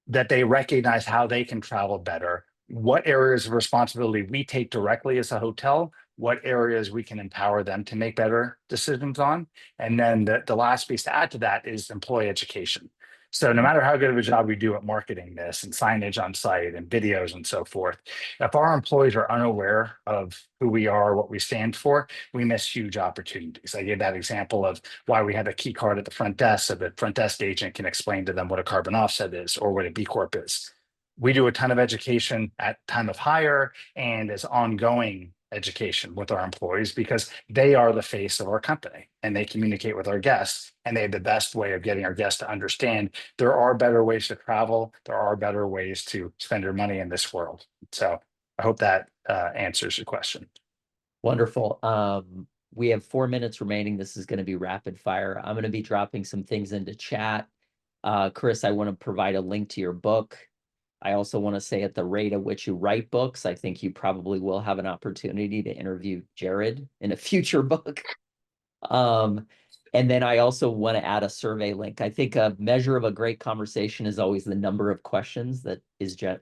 that they recognize how they can travel better, what areas of responsibility we take directly as a hotel, what areas we can empower them to make better decisions on. And then the last piece to add to that is employee education. So no matter how good of a job we do at marketing this and signage on site and videos and so forth, if our employees are unaware of who we are, what we stand for, we miss huge opportunities. I gave that example of why we have a key card at the front desk so the front desk agent can explain to them what a carbon offset is or what a B Corp is. We do a ton of education at time of hire and as ongoing education with our employees because they are the face of our company and they communicate with our guests, and they have the best way of getting our guests to understand there are better ways to travel. There are better ways to spend your money in this world. So I hope that answers your question. Wonderful. We have 4 minutes remaining. This is going to be rapid fire. I'm going to be dropping some things into chat. Chris, I want to provide a link to your book. I also want to say at the rate at which you write books, I think you probably will have an opportunity to interview Jared in a future book. And then I also want to add a survey link. I think a measure of a great conversation is always the number of questions that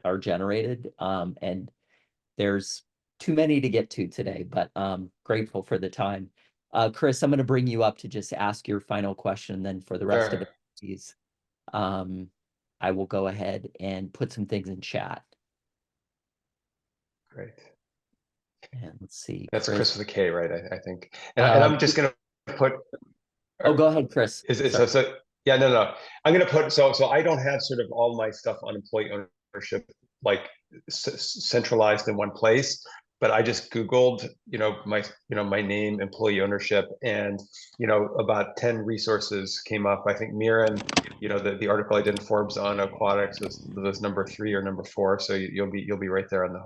are generated. And there's too many to get to today, but grateful for the time. Chris, I'm going to bring you up to just ask your final question. Then for the rest of it, I will go ahead and put some things in chat. Great. And let's see. That's Chris with a K, right? I think. And I'm just going to put. Oh, go ahead, Chris. So yeah, no. I'm going to put, so I don't have sort of all my stuff on employee ownership like centralized in one place, but I just Googled, my name, employee ownership, and, about 10 resources came up. I think Miran, the article I did in Forbes on aquatics was number 3 or number 4. So you'll be right there on the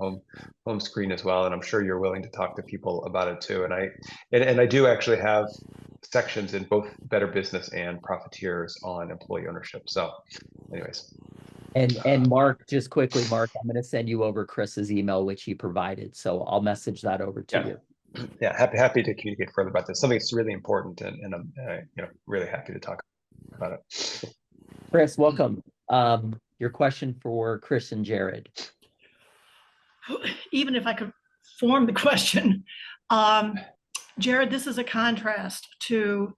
home screen as well. And I'm sure you're willing to talk to people about it too. And I do actually have sections in both Better Business and Profiteers on employee ownership. So anyways. And Mark, just quickly, Mark, I'm going to send you over Chris's email, which he provided. So I'll message that over to you. Yeah, happy to communicate further about this. Something that's really important, and I'm really happy to talk about it. Chris, welcome. Your question for Chris and Jared. Even if I could form the question, Jared, this is a contrast to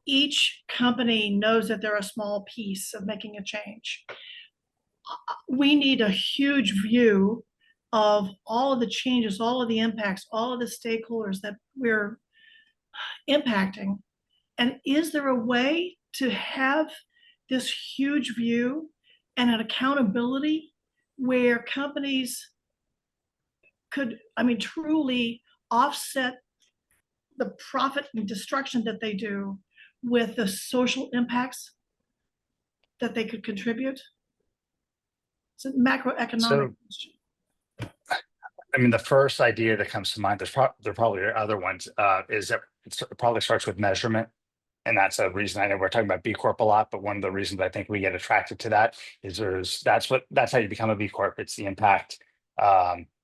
each company knows that they're a small piece of making a change. We need a huge view of all of the changes, all of the impacts, all of the stakeholders that we're impacting. And is there a way to have this huge view and an accountability where companies could, truly offset the profit and destruction that they do with the social impacts that they could contribute? It's a macroeconomic question. The first idea that comes to mind, there probably are other ones, is that it probably starts with measurement. And that's a reason. I know we're talking about B Corp a lot, but one of the reasons I think we get attracted to that is that's how you become a B Corp. It's the impact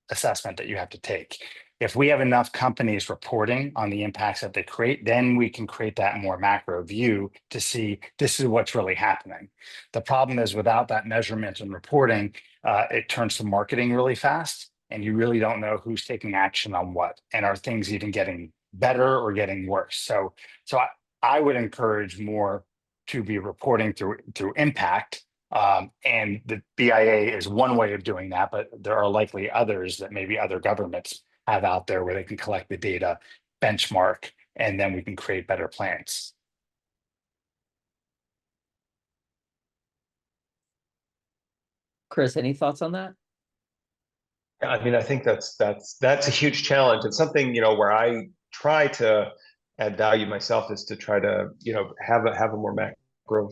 assessment that you have to take. If we have enough companies reporting on the impacts that they create, then we can create that more macro view to see this is what's really happening. The problem is without that measurement and reporting, it turns to marketing really fast, and you really don't know who's taking action on what, and are things even getting better or getting worse. So I would encourage more to be reporting through impact. And the BIA is one way of doing that, but there are likely others that maybe other governments have out there where they can collect the data, benchmark, and then we can create better plans. Chris, any thoughts on that? I think that's a huge challenge, and something where I try to add value myself is to try to have a more macro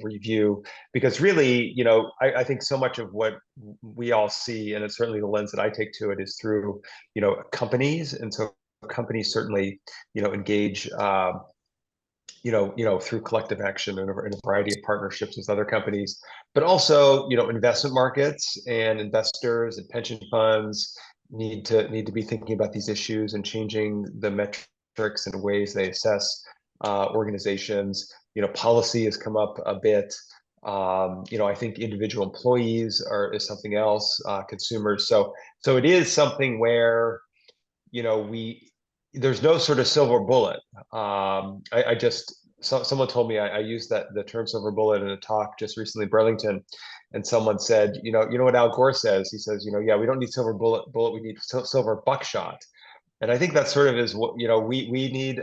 review, because really I think so much of what we all see, and it's certainly the lens that I take to it, is through companies, and so companies certainly engage through collective action and in a variety of partnerships with other companies, but also, investment markets and investors and pension funds need to be thinking about these issues and changing the metrics and ways they assess organizations. Policy has come up a bit. I think individual employees is something else, consumers. So it is something where, there's no sort of silver bullet. Someone told me I used the term silver bullet in a talk just recently in Burlington, and someone said, you know what Al Gore says? He says, yeah, we don't need silver bullet, we need silver buckshot. And I think that sort of is what, we need.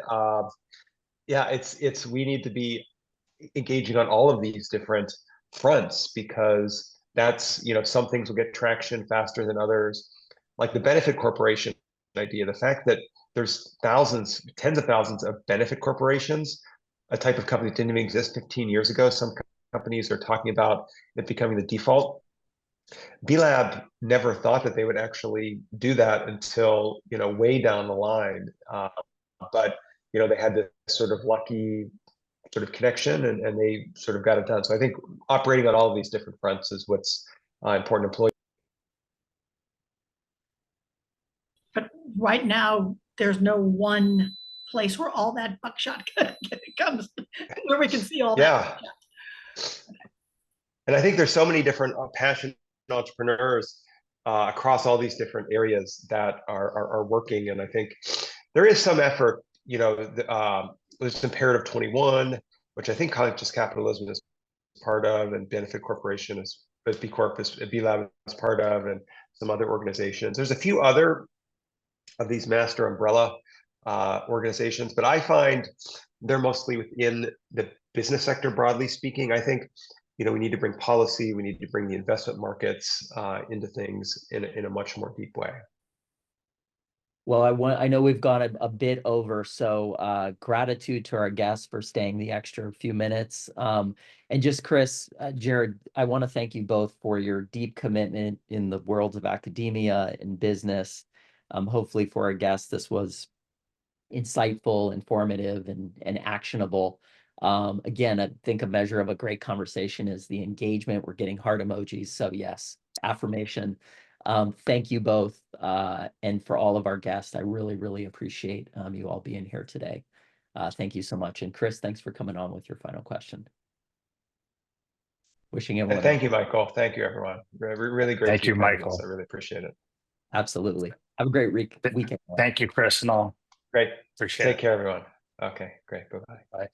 We need to be engaging on all of these different fronts, because that's, some things will get traction faster than others, like the benefit corporation idea. The fact that there's tens of thousands of benefit corporations, a type of company that didn't even exist 15 years ago. Some companies are talking about it becoming the default. B-Lab never thought that they would actually do that until, way down the line. But, they had this sort of lucky sort of connection, and they sort of got it done. So I think operating on all of these different fronts is what's important. Employees. But right now, there's no one place where all that buckshot comes, where we can see all that. Yeah. And I think there's so many different passionate entrepreneurs across all these different areas that are working. And I think there is some effort, there's Imperative 21, which I think Conscious Capitalism is part of, and Benefit Corporation is B Corp is B-Lab is part of, and some other organizations. There's a few other of these master umbrella organizations, but I find they're mostly within the business sector, broadly speaking. I think, we need to bring policy, we need to bring the investment markets into things in a much more deep way. Well, I know we've gone a bit over, so gratitude to our guests for staying the extra few minutes. And just Chris, Jared, I want to thank you both for your deep commitment in the worlds of academia and business. Hopefully for our guests, this was insightful, informative, and actionable. Again, I think a measure of a great conversation is the engagement. We're getting heart emojis. So yes, affirmation. Thank you both. And for all of our guests, I really, really appreciate you all being here today. Thank you so much. And Chris, thanks for coming on with your final question. Wishing everyone. Thank you, Michael. Thank you, everyone. Really great. Thank you, Michael. I really appreciate it. Absolutely. Have a great weekend. Thank you, Chris, and all. Great. Appreciate it. Take care, everyone. Okay, great. Bye-bye. Bye.